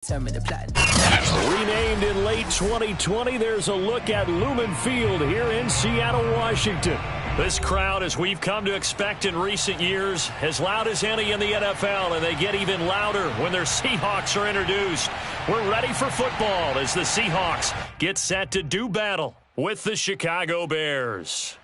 Renamed in late 2020, there's a look at Lumen Field here in Seattle, Washington. This crowd, as we've come to expect in recent years, as loud as any in the NFL, and they get even louder when their Seahawks are introduced. We're ready for football as the Seahawks get set to do battle with the Chicago Bears.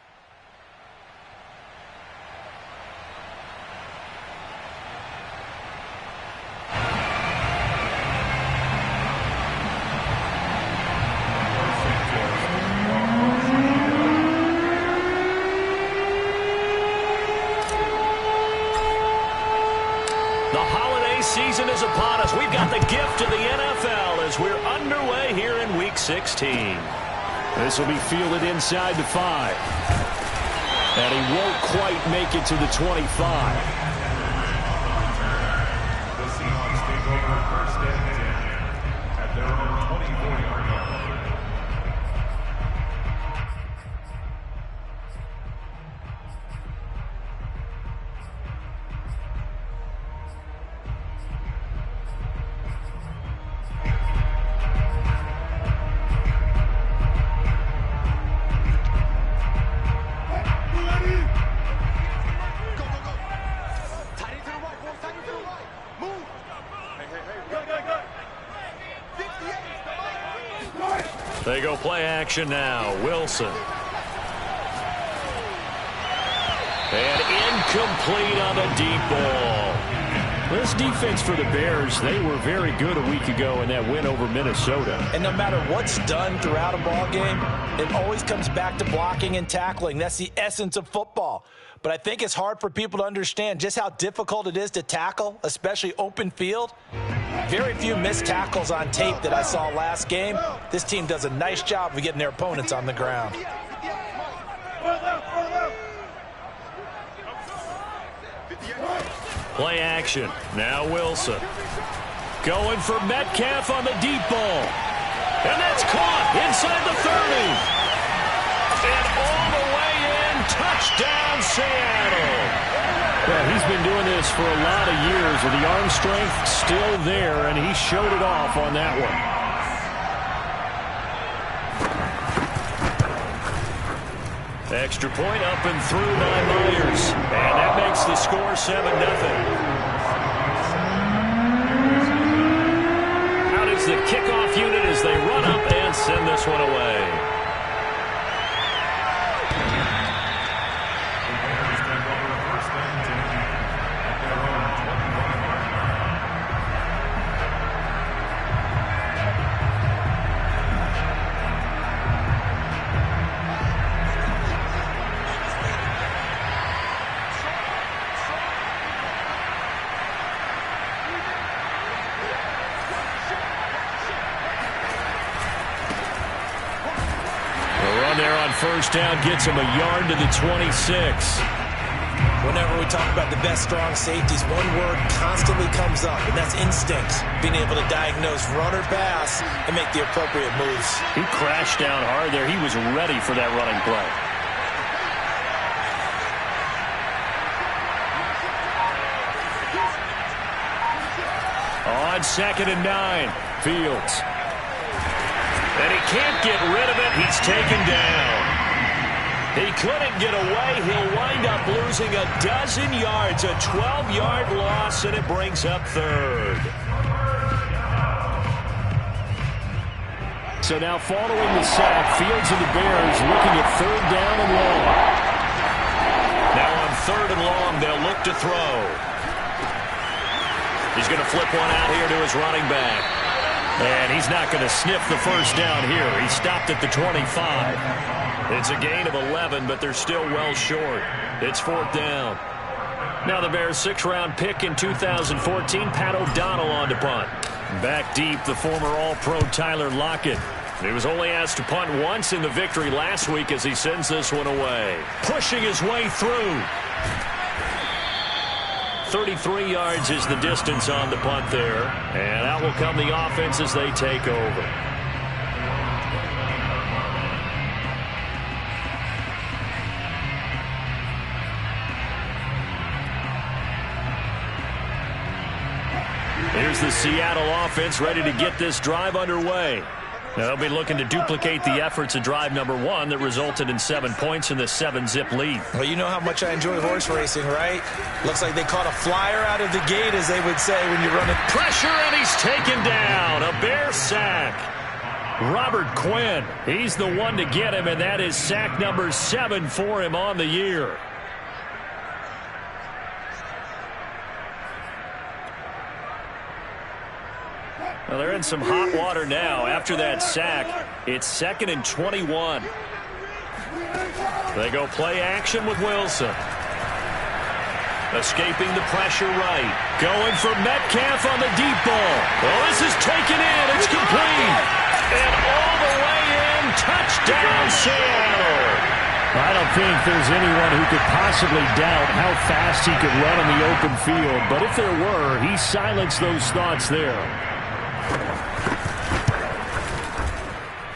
Season is upon us. We've got the gift of the NFL as we're underway here in Week 16. This will be fielded inside the 5. And he won't quite make it to the 25. The Seahawks take over first and 10 at their own 24-yard line. They go play action now. Wilson. And incomplete on the deep ball. This defense for the Bears, they were very good a week ago in that win over Minnesota. And no matter what's done throughout a ball game, it always comes back to blocking and tackling. That's the essence of football. But I think it's hard for people to understand just how difficult it is to tackle, especially open field. Very few missed tackles on tape that I saw last game. This team does a nice job of getting their opponents on the ground. Play action. Now Wilson. Going for Metcalf on the deep ball. And that's caught inside the 30. And all the way in. Touchdown, Seattle. Well, he's been doing this for a lot of years with the arm strength still there, and he showed it off on that one. Extra point up and through by Myers. And that makes the score 7-0. Out is the kickoff unit as they run up and send this one away. First down gets him a yard to the 26. Whenever we talk about the best strong safeties, one word constantly comes up, and that's instinct. Being able to diagnose run or pass and make the appropriate moves. He crashed down hard there. He was ready for that running play. On 2nd and 9, Fields. And he can't get rid of it. He's taken down. He couldn't get away. He'll wind up losing a dozen yards, a 12-yard loss, and it brings up 3rd. So now following the sack, Fields and the Bears looking at 3rd down and long. Now on 3rd and long, they'll look to throw. He's going to flip one out here to his running back. And he's not going to sniff the first down here. He stopped at the 25. It's a gain of 11, but they're still well short. It's 4th down. Now the Bears' 6th-round pick in 2014, Pat O'Donnell on to punt. Back deep, the former All-Pro Tyler Lockett. He was only asked to punt once in the victory last week as he sends this one away. Pushing his way through. 33 yards is the distance on the punt there. And out will come the offense as they take over. Here's comes the Seattle offense ready to get this drive underway. Now, they'll be looking to duplicate the efforts of drive number 1 that resulted in 7 points in the 7-zip lead. Well, you know how much I enjoy horse racing, right? Looks like they caught a flyer out of the gate, as they would say when you're running. Pressure, and he's taken down. A Bear sack. Robert Quinn, he's the one to get him, and that is sack number 7 for him on the year. Well, they're in some hot water now. After that sack, it's 2nd and 21. They go play action with Wilson. Escaping the pressure right. Going for Metcalf on the deep ball. Oh, this is taken in. It's complete. And all the way in. Touchdown, Seattle. I don't think there's anyone who could possibly doubt how fast he could run on the open field. But if there were, he silenced those thoughts there.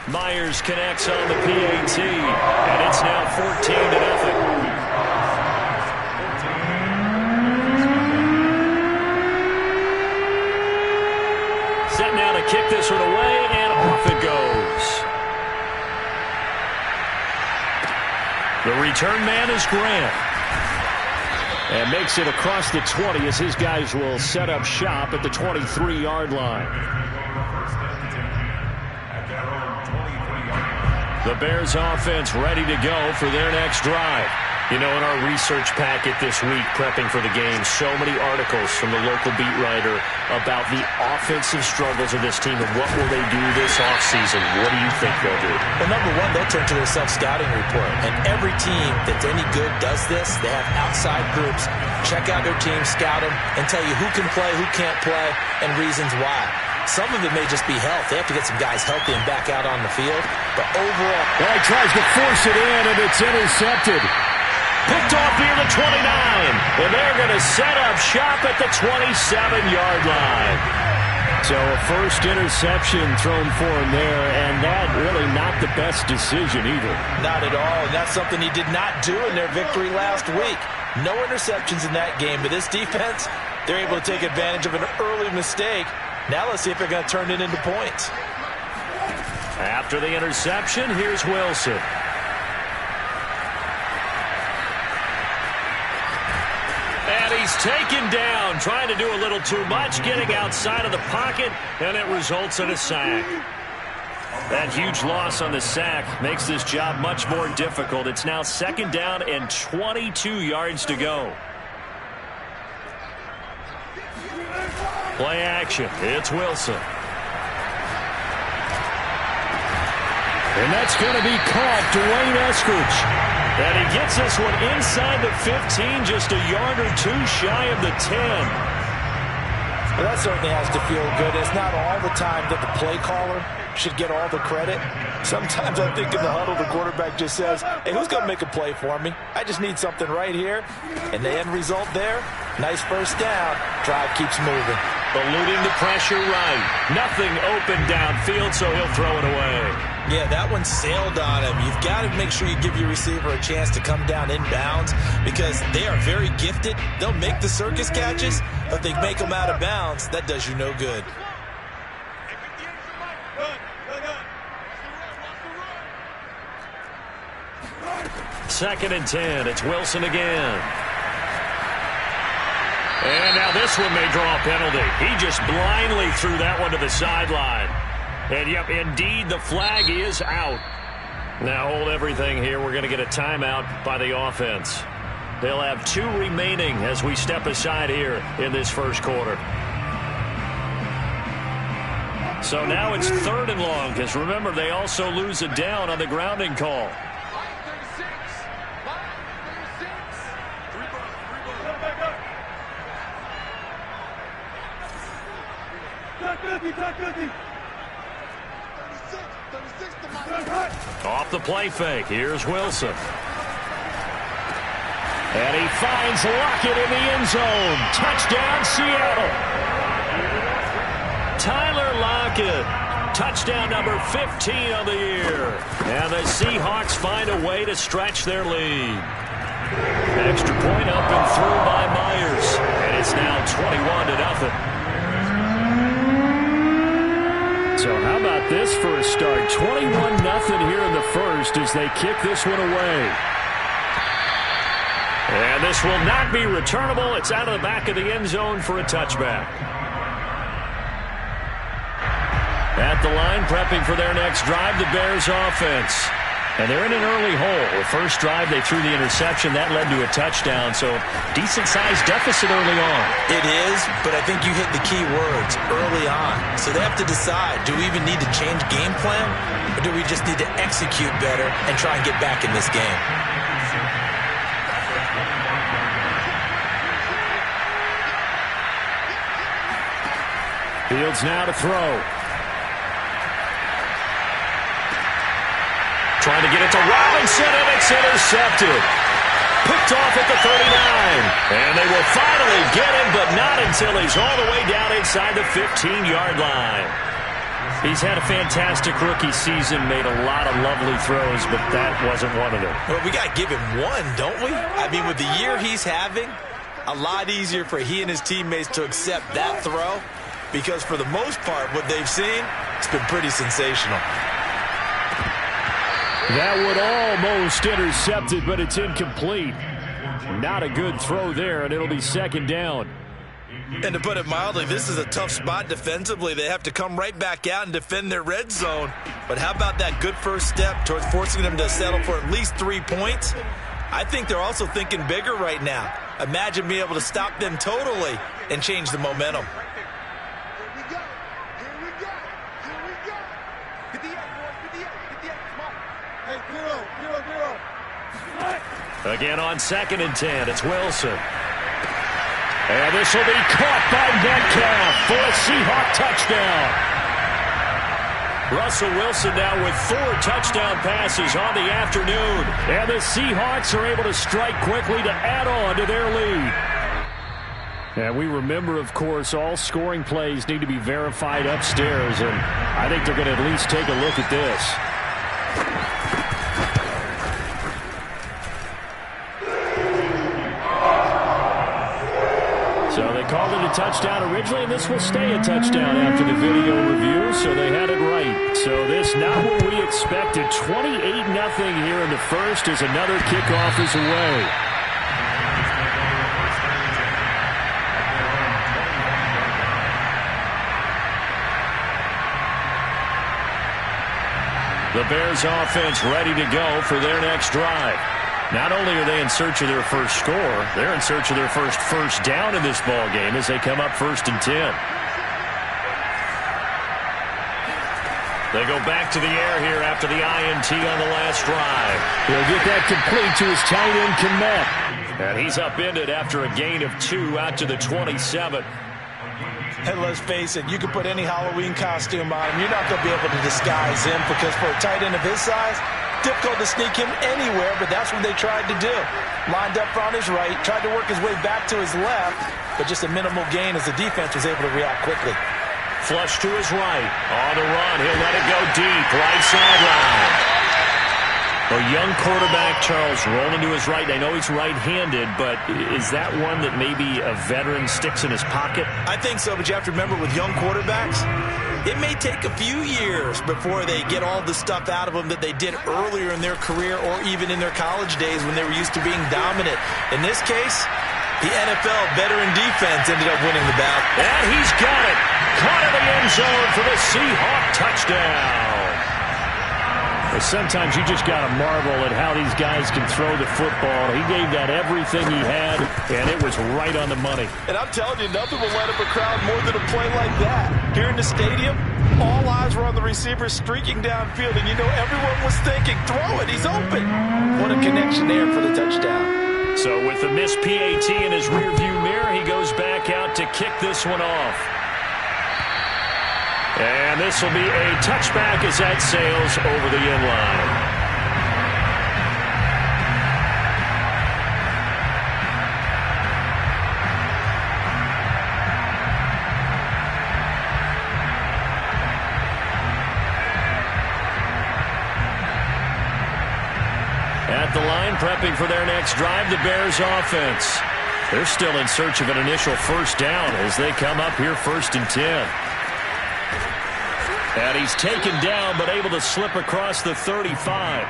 Myers connects on the PAT, and it's now 14-0. Set now to kick this one away, and off it goes. The return man is Grant. And makes it across the 20 as his guys will set up shop at the 23-yard line. The Bears offense ready to go for their next drive. You know, in our research packet this week, prepping for the game, so many articles from the local beat writer about the offensive struggles of this team and what will they do this offseason. What do you think they'll do? Well, number one, they'll turn to their self-scouting report. And every team that's any good does this. They have outside groups. Check out their team, scout them, and tell you who can play, who can't play, and reasons why. Some of it may just be health. They have to get some guys healthy and back out on the field. But overall, well, he tries to force it in, and it's intercepted. Picked off near the 29. And they're going to set up shop at the 27-yard line. So a first interception thrown for him there, and that really not the best decision either. Not at all, and that's something he did not do in their victory last week. No interceptions in that game, but this defense, they're able to take advantage of an early mistake. Now let's see if they're going to turn it into points. After the interception, here's Wilson. And he's taken down, trying to do a little too much, getting outside of the pocket, and it results in a sack. That huge loss on the sack makes this job much more difficult. It's now 2nd down and 22 yards to go. Play action. It's Wilson. And that's going to be caught. Dwayne Eskridge. And he gets this one inside the 15, just a yard or two shy of the 10. Well, that certainly has to feel good. It's not all the time that the play caller should get all the credit. Sometimes I think in the huddle, the quarterback just says, hey, who's going to make a play for me? I just need something right here. And the end result there, nice first down. Drive keeps moving. Eluding the pressure right. Nothing open downfield, so he'll throw it away. Yeah, that one sailed on him. You've got to make sure you give your receiver a chance to come down inbounds because they are very gifted. They'll make the circus catches, but if they make them out of bounds, that does you no good. Second and 10. It's Wilson again. And now this one may draw a penalty. He just blindly threw that one to the sideline. And, yep, indeed, the flag is out. Now hold everything here. We're going to get a timeout by the offense. They'll have 2 remaining as we step aside here in this first quarter. So now it's 3rd and long, because remember, they also lose a down on the grounding call. Off the play fake. Here's Wilson. And he finds Lockett in the end zone. Touchdown, Seattle. Tyler Lockett. Touchdown number 15 on the year. And the Seahawks find a way to stretch their lead. Extra point up and through by Myers. And it's now 21-0. So how about this for a start? 21-0 here in the first as they kick this one away. And this will not be returnable. It's out of the back of the end zone for a touchback. At the line, prepping for their next drive, the Bears offense. And they're in an early hole. The first drive, they threw the interception. That led to a touchdown. So decent-sized deficit early on. It is, but I think you hit the key words, early on. So they have to decide, do we even need to change game plan? Or do we just need to execute better and try and get back in this game? Fields now to throw. Trying to get it to Robinson, and it's intercepted. Picked off at the 39. And they will finally get him, but not until he's all the way down inside the 15-yard line. He's had a fantastic rookie season, made a lot of lovely throws, but that wasn't one of them. Well, we got to give him one, don't we? I mean, with the year he's having, a lot easier for he and his teammates to accept that throw, because for the most part, what they've seen, it's been pretty sensational. That would almost intercepted, but it's incomplete. Not a good throw there, and it'll be second down. And to put it mildly, this is a tough spot defensively. They have to come right back out and defend their red zone. But how about that good first step towards forcing them to settle for at least 3 points? I think they're also thinking bigger right now. Imagine being able to stop them totally and change the momentum. Again on 2nd and 10, it's Wilson. And this will be caught by Metcalf for a Seahawk touchdown. Russell Wilson now with 4 touchdown passes on the afternoon. And the Seahawks are able to strike quickly to add on to their lead. And we remember, of course, all scoring plays need to be verified upstairs. And I think they're going to at least take a look at this. So they called it a touchdown originally, and this will stay a touchdown after the video review, so they had it right. So this not what we expected. 28-0 here in the first as another kickoff is away. The Bears offense ready to go for their next drive. Not only are they in search of their first score, they're in search of their first down in this ball game as they come up 1st and 10. They go back to the air here after the INT on the last drive. He'll get that complete to his tight end, Kmet. And he's upended after a gain of 2 out to the 27. And let's face it, you can put any Halloween costume on him. You're not going to be able to disguise him because for a tight end of his size, difficult to sneak him anywhere, but that's what they tried to do. Lined up on his right, tried to work his way back to his left, but just a minimal gain as the defense was able to react quickly. Flush to his right. On the run, he'll let it go deep. Right sideline. A young quarterback, Charles, rolling to his right. I know he's right-handed, but is that one that maybe a veteran sticks in his pocket? I think so, but you have to remember with young quarterbacks, it may take a few years before they get all the stuff out of them that they did earlier in their career or even in their college days when they were used to being dominant. In this case, the NFL veteran defense ended up winning the battle. And he's got it. Caught in the end zone for the Seahawk touchdown. Sometimes you just got to marvel at how these guys can throw the football. He gave that everything he had, and it was right on the money. And I'm telling you, nothing will light up a crowd more than a play like that. Here in the stadium, all eyes were on the receiver streaking downfield, and you know everyone was thinking, throw it, he's open. What a connection there for the touchdown. So with the missed PAT in his rearview mirror, he goes back out to kick this one off. And this will be a touchback as that sails over the end line. At the line, prepping for their next drive, the Bears offense. They're still in search of an initial first down as they come up here 1st and 10. And he's taken down, but able to slip across the 35.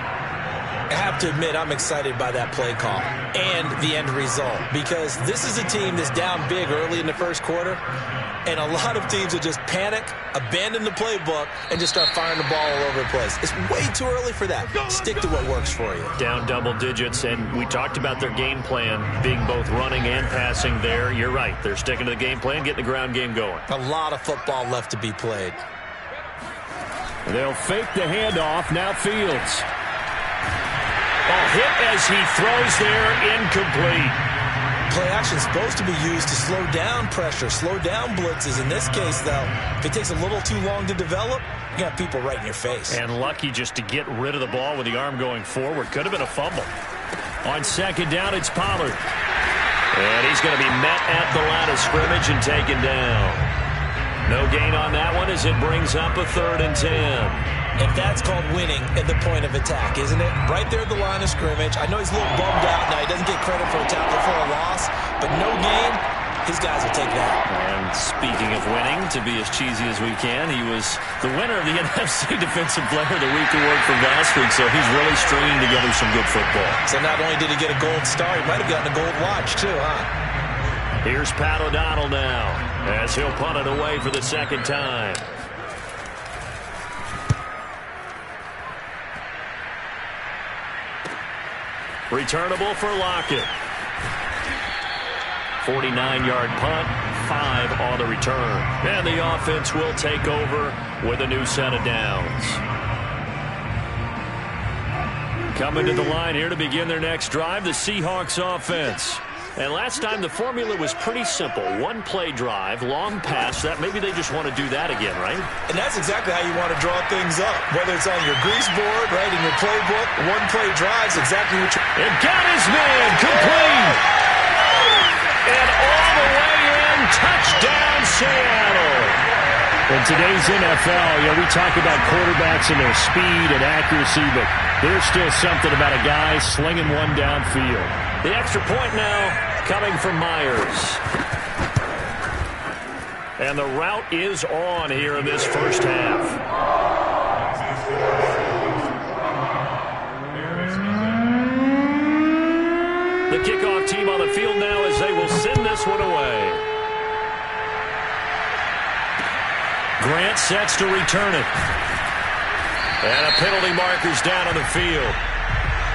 I have to admit, I'm excited by that play call and the end result, because this is a team that's down big early in the first quarter, and a lot of teams will just panic, abandon the playbook, and just start firing the ball all over the place. It's way too early for that. Stick to what works for you. Down double digits, and we talked about their game plan being both running and passing there. You're right. They're sticking to the game plan, getting the ground game going. A lot of football left to be played. They'll fake the handoff. Now Fields. Hit as he throws there, incomplete. Play action is supposed to be used to slow down pressure, slow down blitzes. In this case, though, if it takes a little too long to develop, you got people right in your face. And lucky just to get rid of the ball with the arm going forward. Could have been a fumble. On second down, it's Pollard. And he's going to be met at the line of scrimmage and taken down. No gain on that one as it brings up a 3rd and 10. And that's called winning at the point of attack, isn't it? Right there at the line of scrimmage. I know he's a little bummed out now. He doesn't get credit for a tackle for a loss, but no gain, his guys will take that. And speaking of winning, to be as cheesy as we can, he was the winner of the NFC Defensive Player of the Week award from last week, so he's really stringing together some good football. So not only did he get a gold star, he might have gotten a gold watch too, huh? Here's Pat O'Donnell now, as he'll punt it away for the second time. Returnable for Lockett. 49-yard punt, 5 on the return. And the offense will take over with a new set of downs. Coming to the line here to begin their next drive, the Seahawks offense. And last time the formula was pretty simple. One play drive, long pass. That maybe they just want to do that again, right? And that's exactly how you want to draw things up. Whether it's on your grease board, right, in your playbook, one play drive's exactly what you... It got his man, complete! And all the way in, touchdown Seattle! In today's NFL, we talk about quarterbacks and their speed and accuracy, but there's still something about a guy slinging one downfield. The extra point now coming from Myers. And the route is on here in this first half. The kickoff team on the field now as they will send this one away. Grant sets to return it. And a penalty marker's down on the field.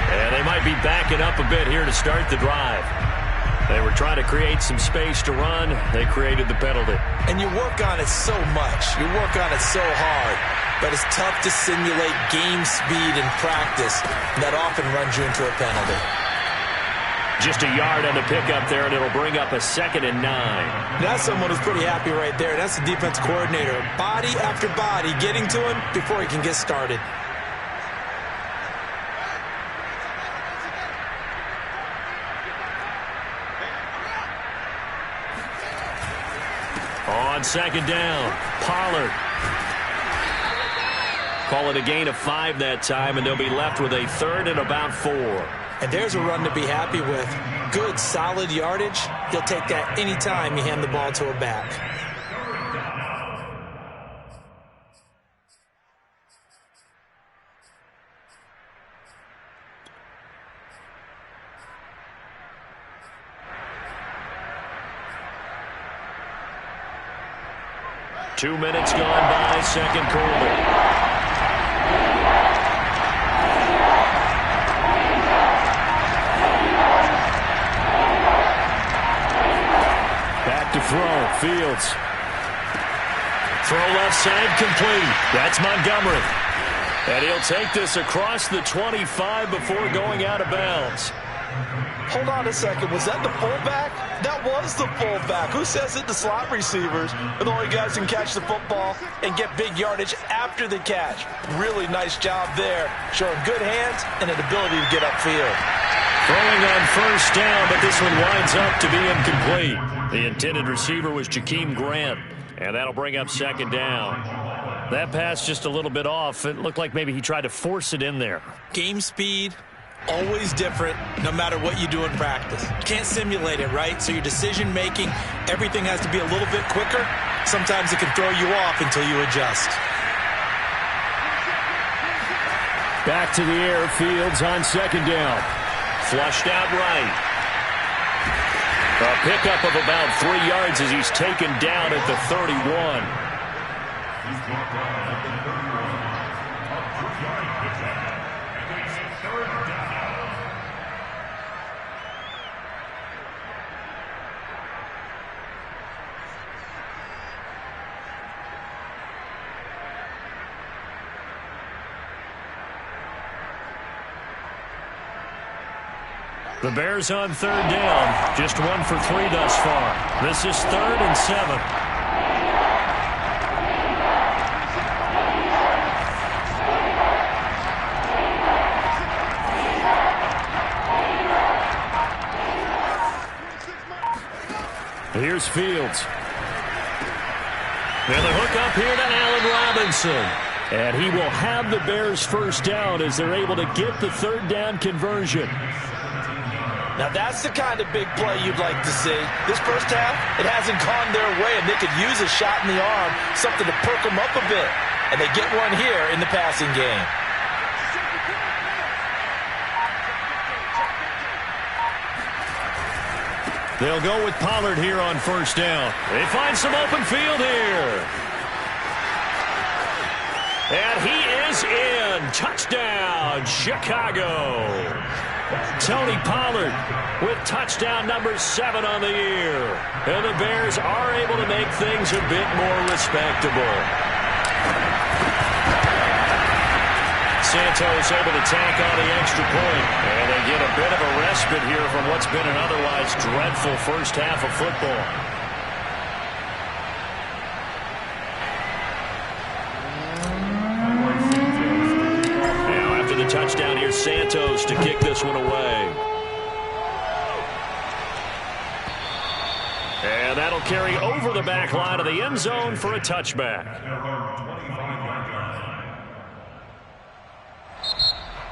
And they might be backing up a bit here to start the drive. They were trying to create some space to run. They created the penalty. And you work on it so much. You work on it so hard. But it's tough to simulate game speed in practice. That often runs you into a penalty. Just a yard on the pickup there, and it'll bring up a 2nd and 9. That's someone who's pretty happy right there. That's the defense coordinator. Body after body getting to him before he can get started. On second down, Pollard. Call it a gain of 5 that time, and they'll be left with a 3rd and about 4. And there's a run to be happy with. Good, solid yardage. He'll take that anytime you hand the ball to a back. Two minutes gone by, second quarter. Back to throw, Fields. Throw left side, complete. That's Montgomery. And he'll take this across the 25 before going out of bounds. Hold on a second. Was that the fullback? That was the fullback. Who says it? The slot receivers are the only guys who can catch the football and get big yardage after the catch. Really nice job there, showing good hands and an ability to get upfield. Throwing on first down, but this one winds up to be incomplete. The intended receiver was Jakeem Grant, and that'll bring up second down. That pass just a little bit off. It looked like maybe he tried to force it in there. Game speed, always different no matter what you do in practice. You can't simulate it, right? So your decision making, everything has to be a little bit quicker. Sometimes it can throw you off until you adjust. Back to the air. Fields on second down. Flushed out right. A pickup of about 3 yards as he's taken down at the 31. He's brought down at the 31. A 3-yard pickup. And it's 3rd down. The Bears on 3rd down. Just 1 for 3 thus far. This is 3rd and 7. Here's Fields. And the hook up here to Allen Robinson. And he will have the Bears first down as they're able to get the 3rd down conversion. Now, that's the kind of big play you'd like to see. This first half, it hasn't gone their way, and they could use a shot in the arm, something to perk them up a bit. And they get one here in the passing game. They'll go with Pollard here on 1st down. They find some open field here. And he is in. Touchdown, Chicago. Tony Pollard with touchdown number 7 on the year. And the Bears are able to make things a bit more respectable. Santos able to tack on the extra point. And they get a bit of a respite here from what's been an otherwise dreadful first half of football. Now after the touchdown, here's Santos to kick this one away. And that'll carry over the back line of the end zone for a touchback.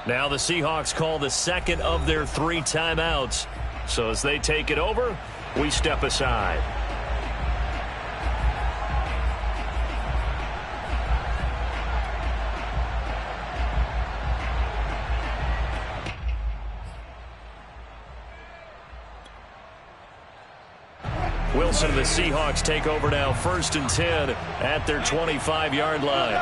Now the Seahawks call the second of their 3 timeouts. So as they take it over, we step aside. Wilson and the Seahawks take over now, 1st and 10 at their 25-yard line.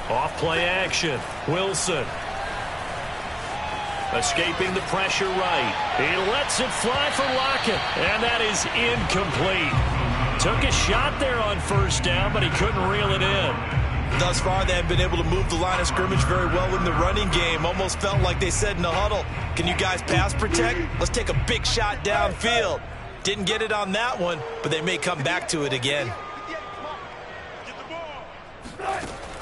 Off play action. Wilson. Escaping the pressure right. He lets it fly for Lockett. And that is incomplete. Took a shot there on 1st down, but he couldn't reel it in. Thus far, they have been able to move the line of scrimmage very well in the running game. Almost felt like they said in the huddle, can you guys pass protect? Let's take a big shot downfield. Didn't get it on that one, but they may come back to it again.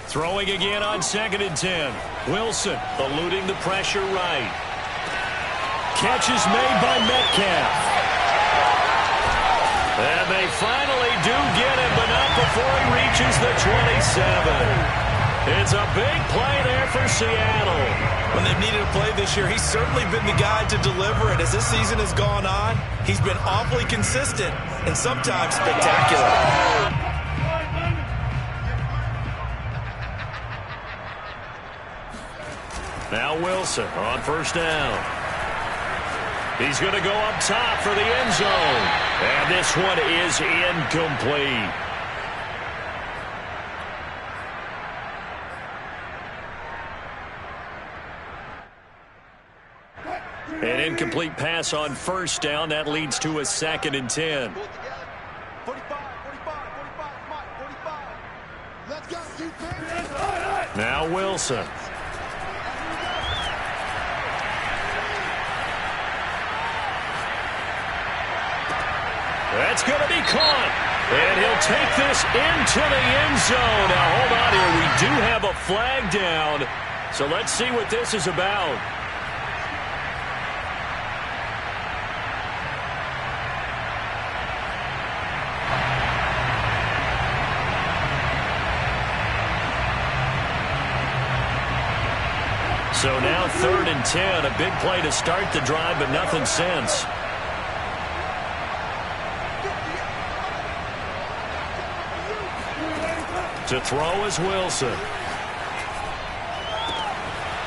Throwing again on 2nd and 10. Wilson eluding the pressure right. Catch is made by Metcalf. And they finally do get him, but not before he reaches the 27. It's a big play there for Seattle. When they've needed a play this year, he's certainly been the guy to deliver it. As this season has gone on, he's been awfully consistent and sometimes spectacular. Now Wilson on 1st down. He's going to go up top for the end zone. And this one is incomplete. An incomplete pass on 1st down. That leads to a 2nd and 10. 45. Let's go, defense. Now Wilson. That's going to be caught. And he'll take this into the end zone. Now, hold on here. We do have a flag down. So let's see what this is about. So now 3rd and 10. A big play to start the drive, but nothing since. To throw is Wilson.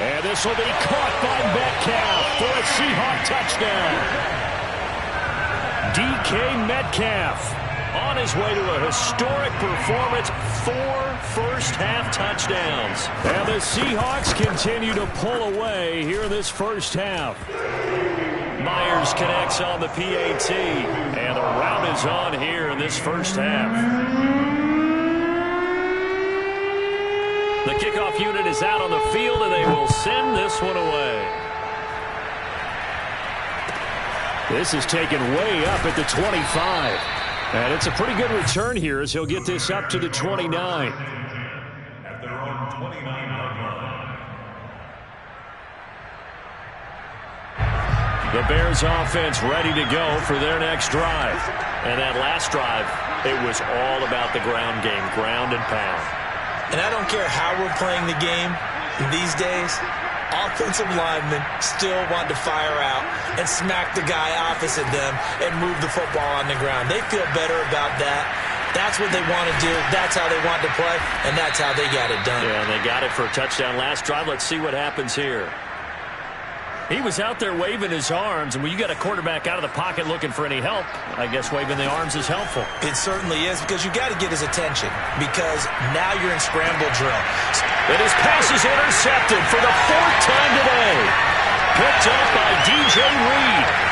And this will be caught by Metcalf for a Seahawk touchdown. DK Metcalf on his way to a historic performance, 4 first-half touchdowns. And the Seahawks continue to pull away here in this first half. Myers connects on the PAT, and the rout is on here in this first half. The kickoff unit is out on the field, and they will send this one away. This is taken way up at the 25. And it's a pretty good return here as he'll get this up to the 29. At their own 29-yard line. The Bears offense ready to go for their next drive. And that last drive, it was all about the ground game, ground and pound. And I don't care how we're playing the game these days, offensive linemen still want to fire out and smack the guy opposite them and move the football on the ground. They feel better about that. That's what they want to do. That's how they want to play, and that's how they got it done. Yeah, and they got it for a touchdown last drive. Let's see what happens here. He was out there waving his arms, and when you got a quarterback out of the pocket looking for any help, I guess waving the arms is helpful. It certainly is, because you got to get his attention, because now you're in scramble drill. And his pass is intercepted for the 4th time today. Picked up by DJ Reed.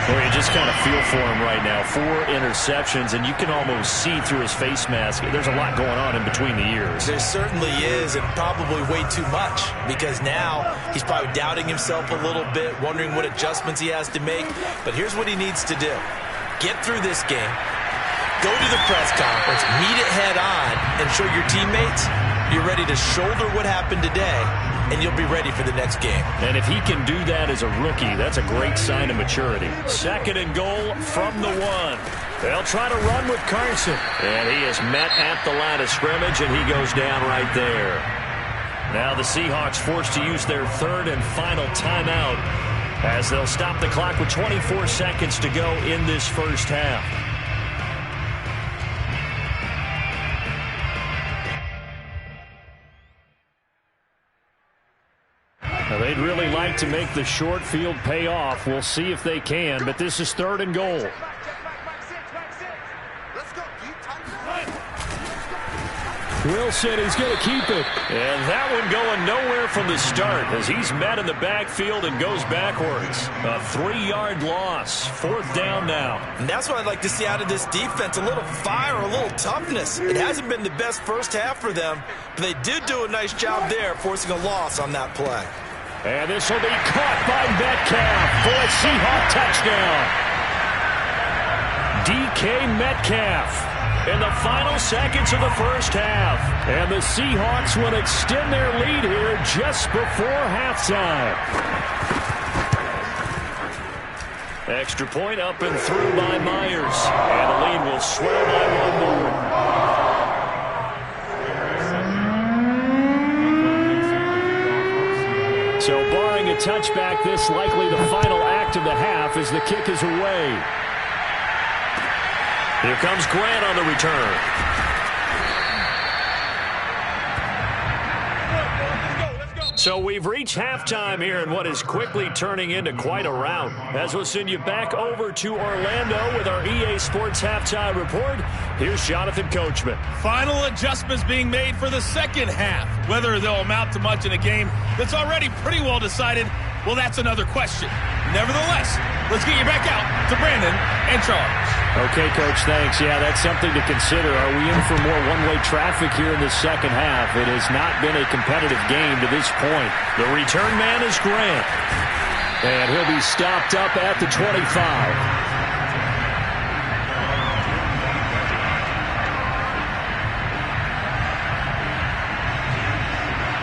Well, you just kind of feel for him right now. 4 interceptions, and you can almost see through his face mask. There's a lot going on in between the ears. There certainly is, and probably way too much, because now he's probably doubting himself a little bit, wondering what adjustments he has to make. But here's what he needs to do. Get through this game, go to the press conference, meet it head on, and show your teammates you're ready to shoulder what happened today, and you'll be ready for the next game. And if he can do that as a rookie, that's a great sign of maturity. 2nd and goal from the 1. They'll try to run with Carson. And he is met at the line of scrimmage, and he goes down right there. Now the Seahawks forced to use their 3rd and final timeout as they'll stop the clock with 24 seconds to go in this first half. Now, they'd really like to make the short field pay off. We'll see if they can, but this is 3rd and goal. Wilson is going to keep it. And that one going nowhere from the start as he's met in the backfield and goes backwards. A 3-yard loss. 4th down now. And that's what I'd like to see out of this defense. A little fire, a little toughness. It hasn't been the best first half for them, but they did do a nice job there forcing a loss on that play. And this will be caught by Metcalf for a Seahawk touchdown. DK Metcalf in the final seconds of the first half. And the Seahawks will extend their lead here just before halftime. Extra point up and through by Myers. And the lead will swell by 1 more. So barring a touchback, this likely the final act of the half as the kick is away. Here comes Grant on the return. So we've reached halftime here in what is quickly turning into quite a rout. As we'll send you back over to Orlando with our EA Sports Halftime Report, here's Jonathan Coachman. Final adjustments being made for the second half. Whether they'll amount to much in a game that's already pretty well decided, well, that's another question. Nevertheless, let's get you back out to Brandon and Charles. Okay, Coach, thanks. Yeah, that's something to consider. Are we in for more one-way traffic here in the second half? It has not been a competitive game to this point. The return man is Grant. And he'll be stopped up at the 25.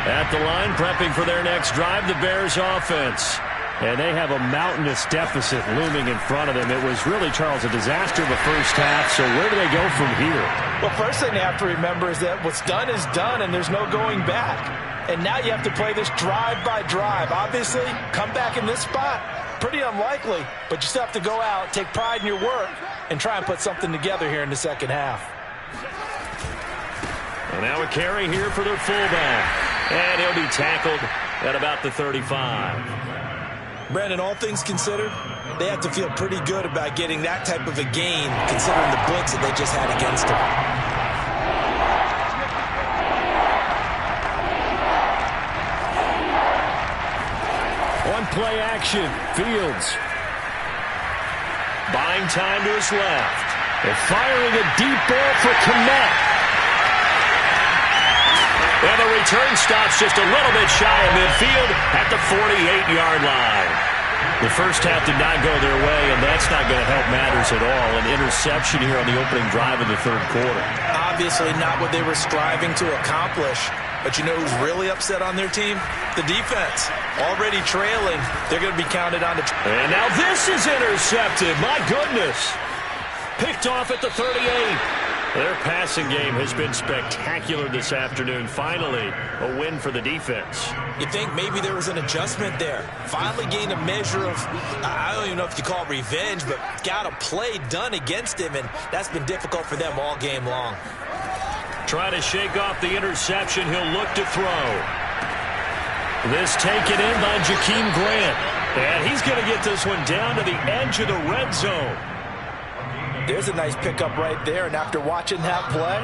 At the line, prepping for their next drive, the Bears offense. And they have a mountainous deficit looming in front of them. It was really, Charles, a disaster the first half. So where do they go from here? Well, first thing they have to remember is that what's done is done, and there's no going back. And now you have to play this drive by drive. Obviously, come back in this spot, pretty unlikely, but you still have to go out, take pride in your work, and try and put something together here in the second half. And now a carry here for their fullback. And he'll be tackled at about the 35. Brandon, all things considered, they have to feel pretty good about getting that type of a gain, considering the blitz that they just had against them. On play action, Fields. Buying time to his left. They're firing a deep ball for Kmet. And the return stops just a little bit shy of midfield at the 48-yard line. The first half did not go their way, and that's not going to help matters at all. An interception here on the opening drive of the third quarter. Obviously not what they were striving to accomplish. But you know who's really upset on their team? The defense. Already trailing. They're going to be counted on to... And now this is intercepted. My goodness. Picked off at the 38. Their passing game has been spectacular this afternoon. Finally, a win for the defense. You think maybe there was an adjustment there. Finally gained a measure of, I don't even know if you call it revenge, but got a play done against him, and that's been difficult for them all game long. Trying to shake off the interception. He'll look to throw. This taken in by Jakeem Grant. And he's going to get this one down to the edge of the red zone. There's a nice pickup right there, and after watching that play,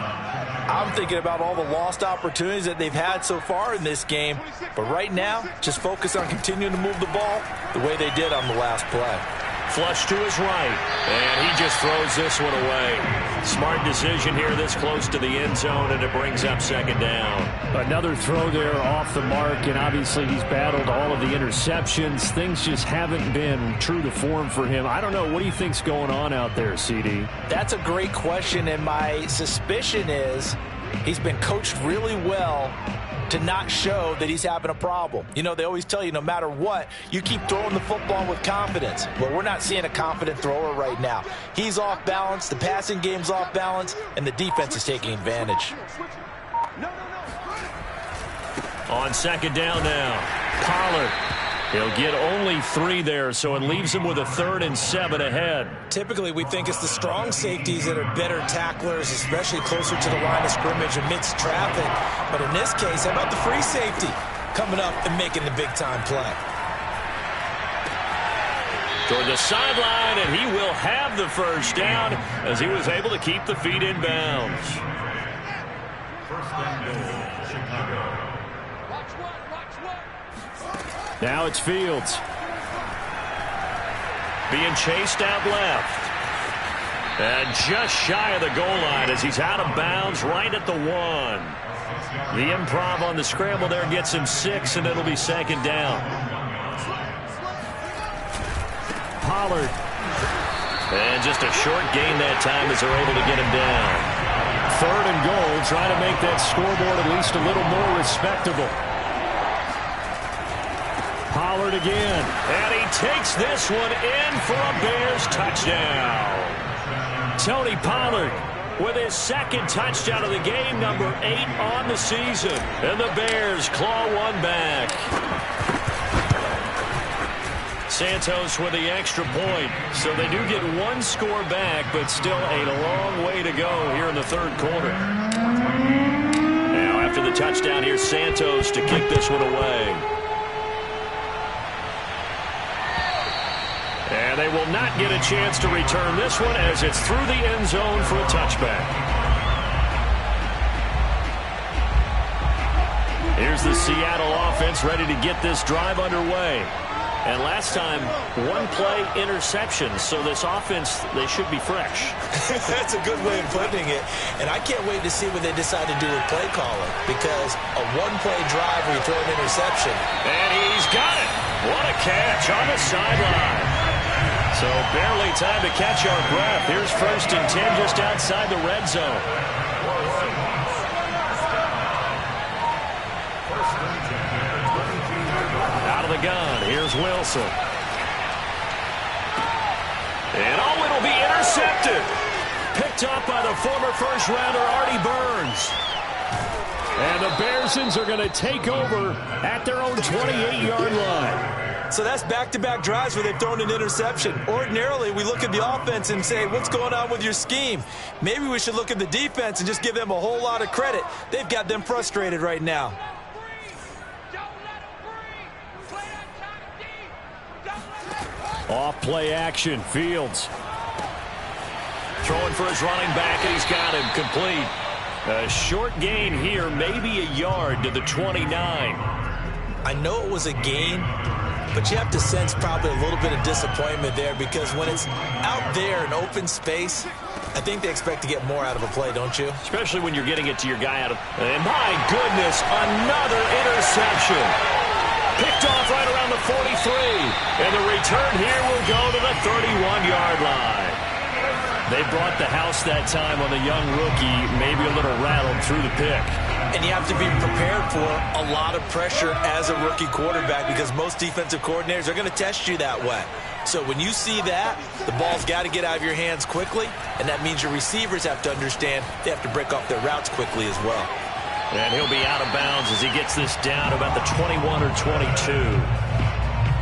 I'm thinking about all the lost opportunities that they've had so far in this game. But right now, just focus on continuing to move the ball the way they did on the last play. Flush to his right, and he just throws this one away. Smart decision here this close to the end zone, and it brings up second down. Another throw there off the mark, and obviously he's battled all of the interceptions. Things just haven't been true to form for him. I don't know. What do you think's going on out there, CD? That's a great question, and my suspicion is he's been coached really well to not show that he's having a problem. You know, they always tell you no matter what, you keep throwing the football with confidence. Well, we're not seeing a confident thrower right now. He's off balance, the passing game's off balance, and the defense is taking advantage. On second down now, Pollard. He'll get only 3 there, so it leaves him with a 3rd and 7 ahead. Typically, we think it's the strong safeties that are better tacklers, especially closer to the line of scrimmage amidst traffic. But in this case, how about the free safety coming up and making the big-time play? Toward the sideline, and he will have the first down as he was able to keep the feet in bounds. First and goal, Chicago. Now it's Fields. Being chased out left. And just shy of the goal line as he's out of bounds right at the 1. The improv on the scramble there gets him 6, and it'll be second down. Pollard. And just a short gain that time as they're able to get him down. 3rd and goal, trying to make that scoreboard at least a little more respectable. Pollard again, and he takes this one in for a Bears touchdown. Tony Pollard with his 2nd touchdown of the game, number 8 on the season. And the Bears claw one back. Santos with the extra point. So they do get 1 score back, but still a long way to go here in the third quarter. Now after the touchdown, here's Santos to kick this one away. And they will not get a chance to return this one as it's through the end zone for a touchback. Here's the Seattle offense ready to get this drive underway. And last time, 1-play interception. So this offense, they should be fresh. That's a good way of putting it. And I can't wait to see what they decide to do with play calling. Because a 1-play drive where you throw an interception. And he's got it. What a catch on the sideline. So barely time to catch our breath. Here's 1st and 10 just outside the red zone. Out of the gun, here's Wilson. And oh, it'll be intercepted. Picked up by the former first-rounder Artie Burns. And the Bearsons are going to take over at their own 28-yard line. So that's back-to-back drives where they've thrown an interception. Ordinarily, we look at the offense and say, what's going on with your scheme? Maybe we should look at the defense and just give them a whole lot of credit. They've got them frustrated right now. Off play action, Fields. Throwing for his running back, and he's got him complete. A short gain here, maybe a yard to the 29. I know it was a gain, but you have to sense probably a little bit of disappointment there because when it's out there in open space, I think they expect to get more out of a play, don't you? Especially when you're getting it to your guy out of... And my goodness, another interception. Picked off right around the 43. And the return here will go to the 31-yard line. They brought the house that time on the young rookie, maybe a little rattled through the pick. And you have to be prepared for a lot of pressure as a rookie quarterback because most defensive coordinators are going to test you that way. So when you see that, the ball's got to get out of your hands quickly, and that means your receivers have to understand they have to break off their routes quickly as well. And he'll be out of bounds as he gets this down about the 21 or 22.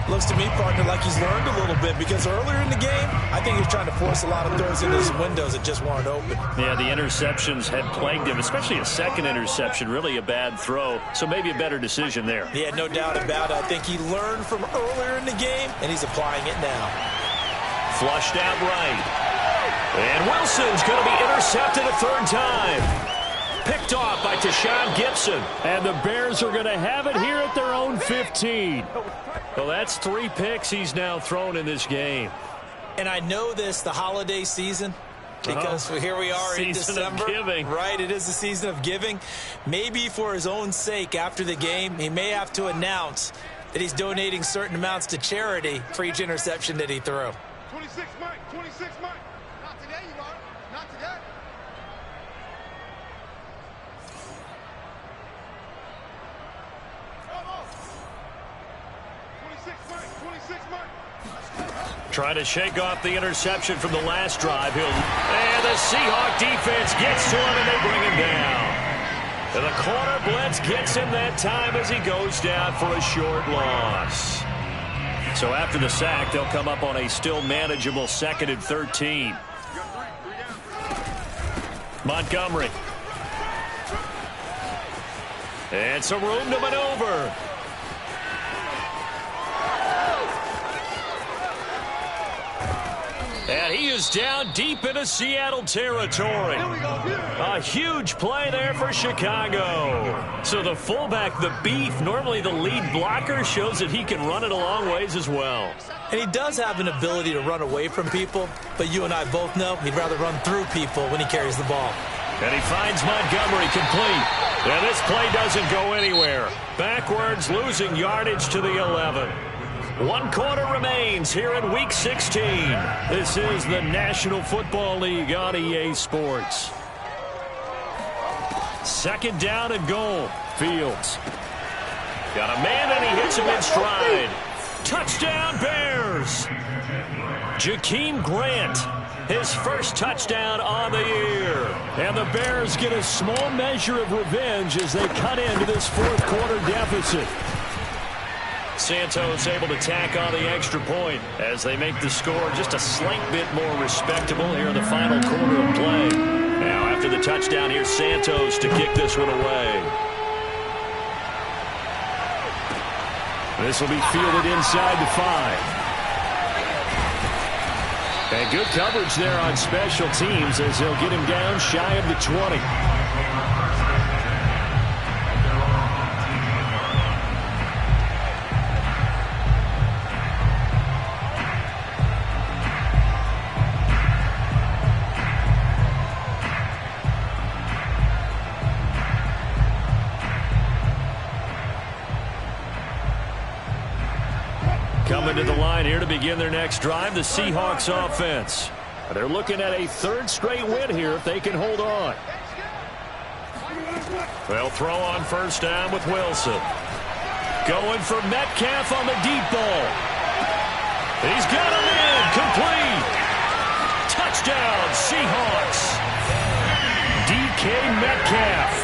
Looks to me, partner, like he's learned a little bit because earlier in the game, I think he was trying to force a lot of throws into some windows that just weren't open. Yeah, the interceptions had plagued him, especially a second interception, really a bad throw. So maybe a better decision there. Yeah, no doubt about it. I think he learned from earlier in the game, and he's applying it now. Flushed out right. And Wilson's going to be intercepted a third time. Picked off by Tashawn Gibson. And the Bears are going to have it here at their own 15. Well, that's 3 picks he's now thrown in this game. And I know this, the holiday season, because here we are in December. Season of giving. Right, it is the season of giving. Maybe for his own sake after the game, he may have to announce that he's donating certain amounts to charity for each interception that he threw. 26 Mike, 26 Mike. Not today, you are. Not today. Trying to shake off the interception from the last drive. And the Seahawk defense gets to him, and they bring him down. And the corner blitz gets him that time as he goes down for a short loss. So after the sack, they'll come up on a still manageable 2nd and 13. Montgomery. And some room to maneuver. And he is down deep into Seattle territory. A huge play there for Chicago. So the fullback, the beef, normally the lead blocker, shows that he can run it a long ways as well. And he does have an ability to run away from people, but you and I both know he'd rather run through people when he carries the ball. And he finds Montgomery complete. And this play doesn't go anywhere. Backwards, losing yardage to the 11. 1 quarter remains here in Week 16. This is the National Football League on EA Sports. 2nd down and goal. Fields. Got a man, and he hits him in stride. Touchdown, Bears. Jakeem Grant, his first touchdown on the year. And the Bears get a small measure of revenge as they cut into this 4th quarter deficit. Santos able to tack on the extra point as they make the score just a slight bit more respectable here in the final quarter of play. Now after the touchdown, here's Santos to kick this one away. This will be fielded inside the 5. And good coverage there on special teams as they'll get him down shy of the 20. Coming to the line here to begin their next drive, the Seahawks offense. They're looking at a 3rd straight win here if they can hold on. They'll throw on 1st down with Wilson. Going for Metcalf on the deep ball. He's got him in. Complete. Touchdown, Seahawks. DK Metcalf.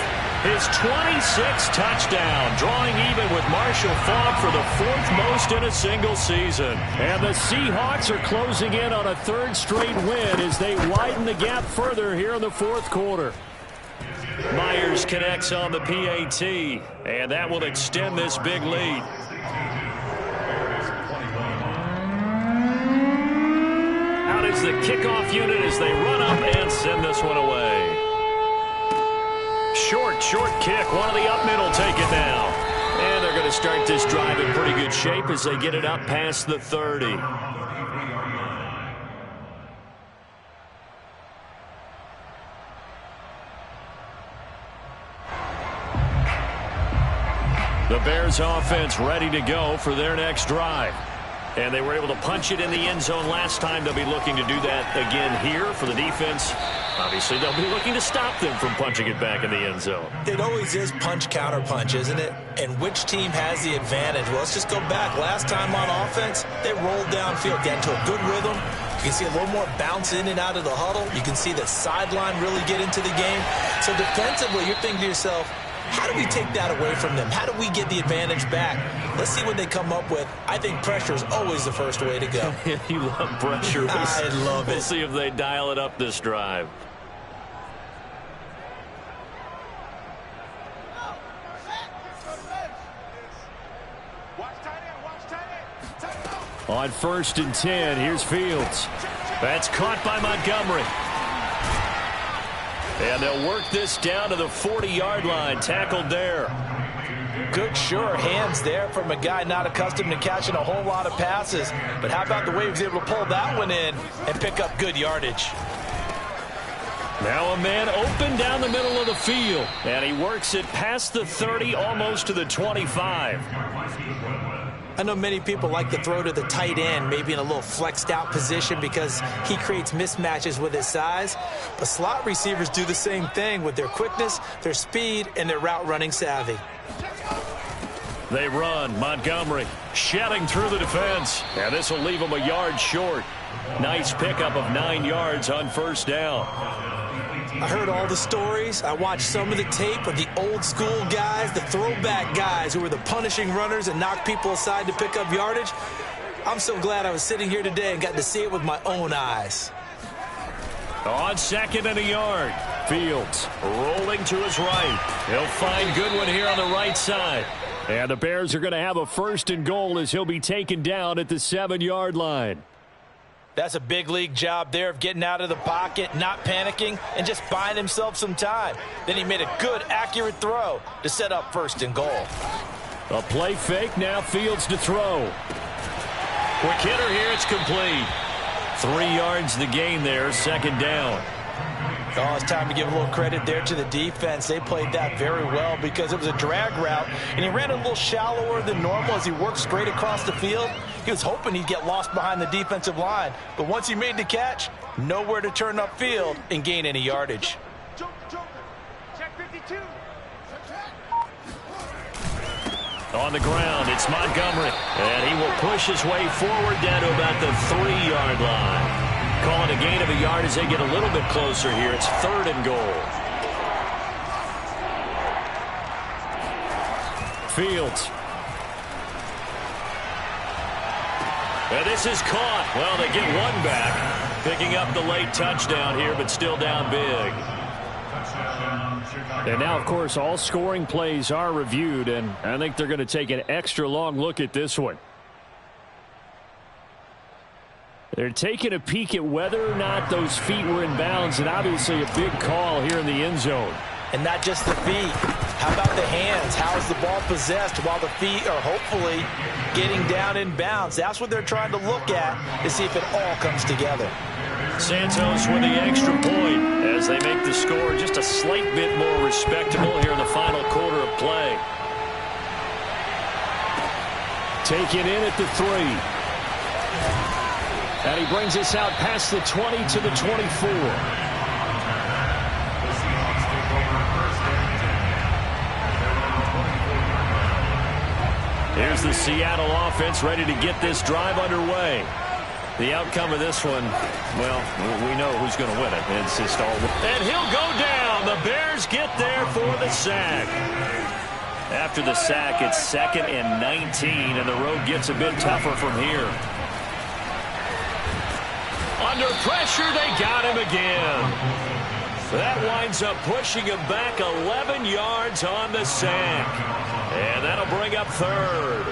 His 26th touchdown, drawing even with Marshall Faulk for the 4th most in a single season. And the Seahawks are closing in on a 3rd straight win as they widen the gap further here in the 4th quarter. Myers connects on the PAT, and that will extend this big lead. Out is the kickoff unit as they run up and send this one away. Short kick. One of the up middle take it now. And they're going to start this drive in pretty good shape as they get it up past the 30. The Bears offense ready to go for their next drive. And they were able to punch it in the end zone last time. They'll be looking to do that again here for the defense. Obviously, they'll be looking to stop them from punching it back in the end zone. It always is punch, counter punch, isn't it? And which team has the advantage? Well, let's just go back. Last time on offense, they rolled downfield, got into a good rhythm. You can see a little more bounce in and out of the huddle. You can see the sideline really get into the game. So defensively, you're thinking to yourself, how do we take that away from them? How do we get the advantage back? Let's see what they come up with. I think pressure is always the first way to go. You love pressure. I love it. We'll see if they dial it up this drive. On 1st and 10, here's Fields. That's caught by Montgomery. And they'll work this down to the 40-yard line. Tackled there. Good, sure hands there from a guy not accustomed to catching a whole lot of passes. But how about the way he was able to pull that one in and pick up good yardage? Now a man open down the middle of the field. And he works it past the 30, almost to the 25. I know many people like to throw to the tight end, maybe in a little flexed out position because he creates mismatches with his size. But slot receivers do the same thing with their quickness, their speed, and their route running savvy. They run. Montgomery shedding through the defense. And this will leave him a yard short. Nice pickup of 9 yards on 1st down. I heard all the stories. I watched some of the tape of the old school guys, the throwback guys who were the punishing runners and knocked people aside to pick up yardage. I'm so glad I was sitting here today and got to see it with my own eyes. On 2nd and a yard. Fields rolling to his right. He'll find Goodwin here on the right side. And the Bears are going to have a 1st and goal as he'll be taken down at the 7-yard line. That's a big league job there of getting out of the pocket, not panicking, and just buying himself some time. Then he made a good, accurate throw to set up 1st and goal. A play fake, now Fields to throw. Quick hitter here, it's complete. 3 yards the gain there, 2nd down. Oh, it's time to give a little credit there to the defense. They played that very well because it was a drag route, and he ran a little shallower than normal as he worked straight across the field. He was hoping he'd get lost behind the defensive line, but once he made the catch, nowhere to turn upfield and gain any yardage. Check 52. On the ground, it's Montgomery, and he will push his way forward down to about the 3-yard line. Calling a gain of a yard as they get a little bit closer here. It's 3rd and goal. Fields. And this is caught. Well, they get one back. Picking up the late touchdown here, but still down big. And now, of course, all scoring plays are reviewed, and I think they're going to take an extra long look at this one. They're taking a peek at whether or not those feet were in bounds, and obviously a big call here in the end zone. And not just the feet. How about the hands? How is the ball possessed while the feet are hopefully getting down in bounds? That's what they're trying to look at to see if it all comes together. Santos with the extra point as they make the score just a slight bit more respectable here in the final quarter of play. Taken in at the 3. And he brings us out past the 20 to the 24. Here's the Seattle offense ready to get this drive underway. The outcome of this one, well, we know who's going to win it. It's just all. And he'll go down. The Bears get there for the sack. After the sack, it's 2nd and 19, and the road gets a bit tougher from here. Under pressure, they got him again. That winds up pushing him back 11 yards on the sack. And that'll bring up 3rd.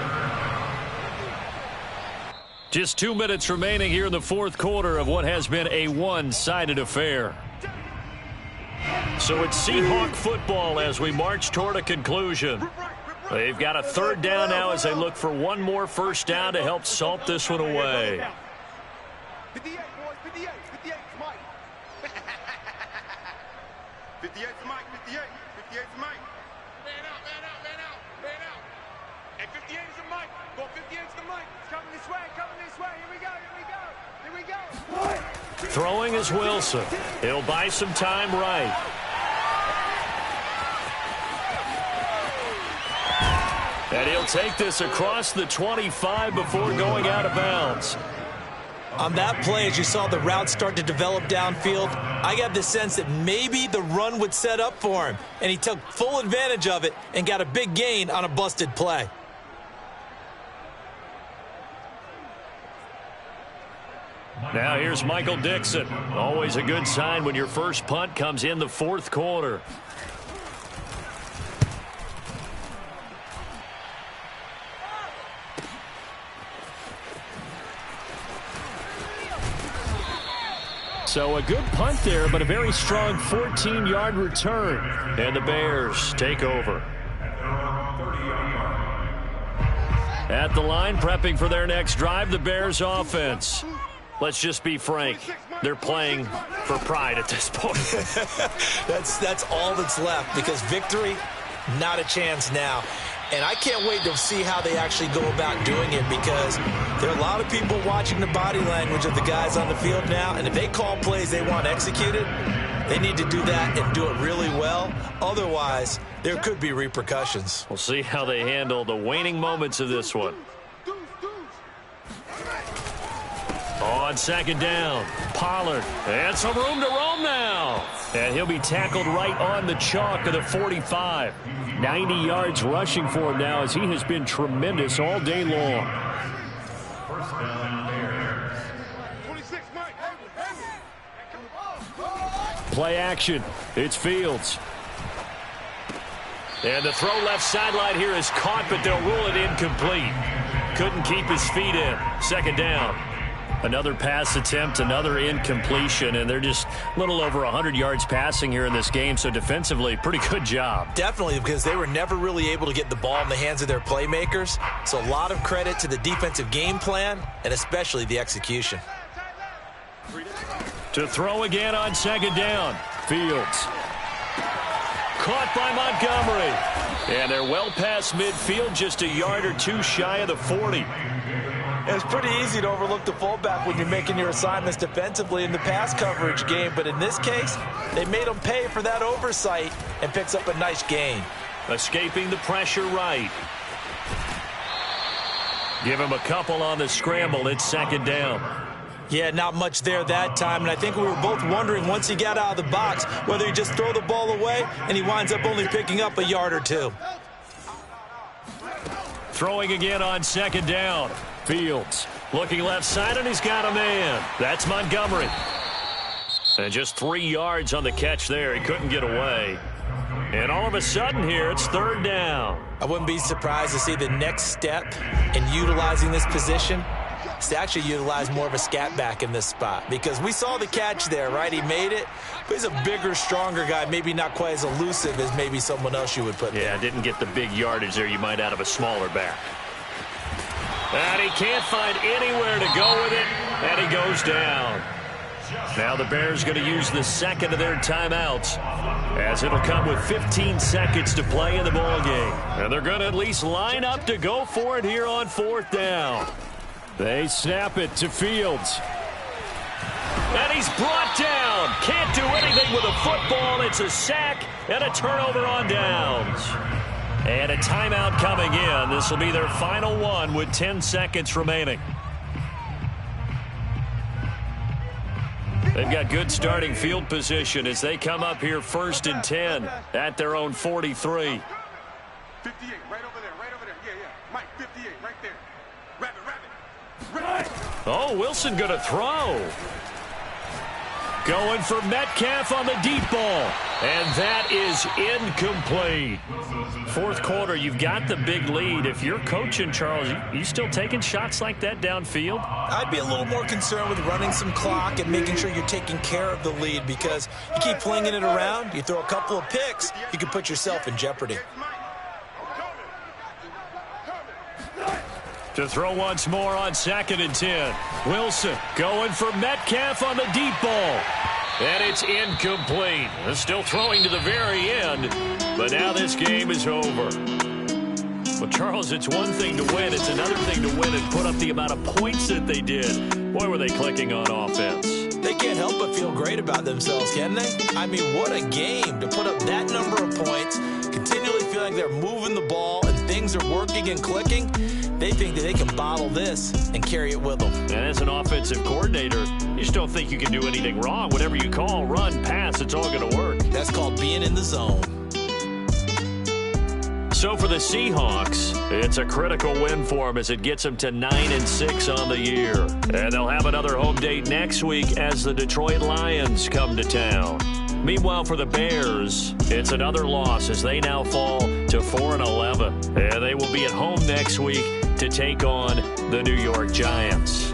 Just 2 minutes remaining here in the 4th quarter of what has been a one-sided affair. So it's Seahawk football as we march toward a conclusion. They've got a 3rd down now as they look for one more first down to help salt this one away. 58, boys, 58. 58 's Mike. 58 's Mike, 58. 58 's Mike. Man out, man out, man out, man out. And 58 is a Mike. Go 58 's the Mike. It's coming this way, coming this way. Here we go, here we go, here we go. Throwing is Wilson. He'll buy some time right. And he'll take this across the 25 before going out of bounds. On that play, as you saw the route start to develop downfield, I got the sense that maybe the run would set up for him. And he took full advantage of it and got a big gain on a busted play. Now here's Michael Dixon. Always a good sign when your first punt comes in the 4th quarter. So a good punt there, but a very strong 14-yard return. And the Bears take over. At the line, prepping for their next drive, the Bears offense. Let's just be frank. They're playing for pride at this point. That's all that's left, because victory, not a chance now. And I can't wait to see how they actually go about doing it, because there are a lot of people watching the body language of the guys on the field now, and if they call plays they want executed, they need to do that and do it really well. Otherwise, there could be repercussions. We'll see how they handle the waning moments of this one. On 2nd down, Pollard, and some room to roam now. And he'll be tackled right on the chalk of the 45. 90 yards rushing for him now, as he has been tremendous all day long. First down, Bears. 26, Mike. Play action. It's Fields. And the throw left sideline here is caught, but they'll rule it incomplete. Couldn't keep his feet in. 2nd down. Another pass attempt, another incompletion, and they're just a little over 100 yards passing here in this game, so defensively, pretty good job. Definitely, because they were never really able to get the ball in the hands of their playmakers, so a lot of credit to the defensive game plan, and especially the execution. To throw again on 2nd down, Fields. Caught by Montgomery. And they're well past midfield, just a yard or two shy of the 40. It's pretty easy to overlook the fullback when you're making your assignments defensively in the pass coverage game, but in this case, they made him pay for that oversight and picks up a nice gain. Escaping the pressure right. Give him a couple on the scramble. It's 2nd down. Yeah, not much there that time, and I think we were both wondering once he got out of the box whether he just throw the ball away, and he winds up only picking up a yard or two. Throwing again on 2nd down. Fields looking left side, and he's got a man. That's Montgomery. And just 3 yards on the catch there. He couldn't get away. And all of a sudden here, it's 3rd down. I wouldn't be surprised to see the next step in utilizing this position is to actually utilize more of a scat back in this spot, because we saw the catch there, right? He made it, but he's a bigger, stronger guy, maybe not quite as elusive as maybe someone else you would put there. Yeah, didn't get the big yardage there you might out of a smaller back. And he can't find anywhere to go with it, and he goes down. Now the Bears going to use the 2nd of their timeouts, as it'll come with 15 seconds to play in the ball game. And they're going to at least line up to go for it here on 4th down. They snap it to Fields. And he's brought down. Can't do anything with a football. It's a sack and a turnover on downs. And a timeout coming in. This will be their final one with 10 seconds remaining. They've got good starting field position as they come up here 1st and 10 at their own 43. 58, right over there, right over there. Yeah, yeah. Mike, 58, right there. Rabbit. Oh, Wilson going to throw. Going for Metcalf on the deep ball. And that is incomplete. 4th quarter, you've got the big lead. If you're coaching, Charles, you still taking shots like that downfield? I'd be a little more concerned with running some clock and making sure you're taking care of the lead, because you keep flinging it around, you throw a couple of picks, you can put yourself in jeopardy. To throw once more on 2nd and 10. Wilson going for Metcalf on the deep ball. And it's incomplete. Still throwing to the very end, but now this game is over. Well, Charles, it's one thing to win. It's another thing to win and put up the amount of points that they did. Boy, were they clicking on offense. They can't help but feel great about themselves, can they? I mean, what a game to put up that number of points, continually feel like they're moving the ball and things are working and clicking. They think that they can bottle this and carry it with them. And as an offensive coordinator, you just don't think you can do anything wrong. Whatever you call, run, pass, it's all going to work. That's called being in the zone. So for the Seahawks, it's a critical win for them as it gets them to 9-6 on the year. And they'll have another home date next week as the Detroit Lions come to town. Meanwhile, for the Bears, it's another loss as they now fall to 4-11. And they will be at home next week to take on the New York Giants.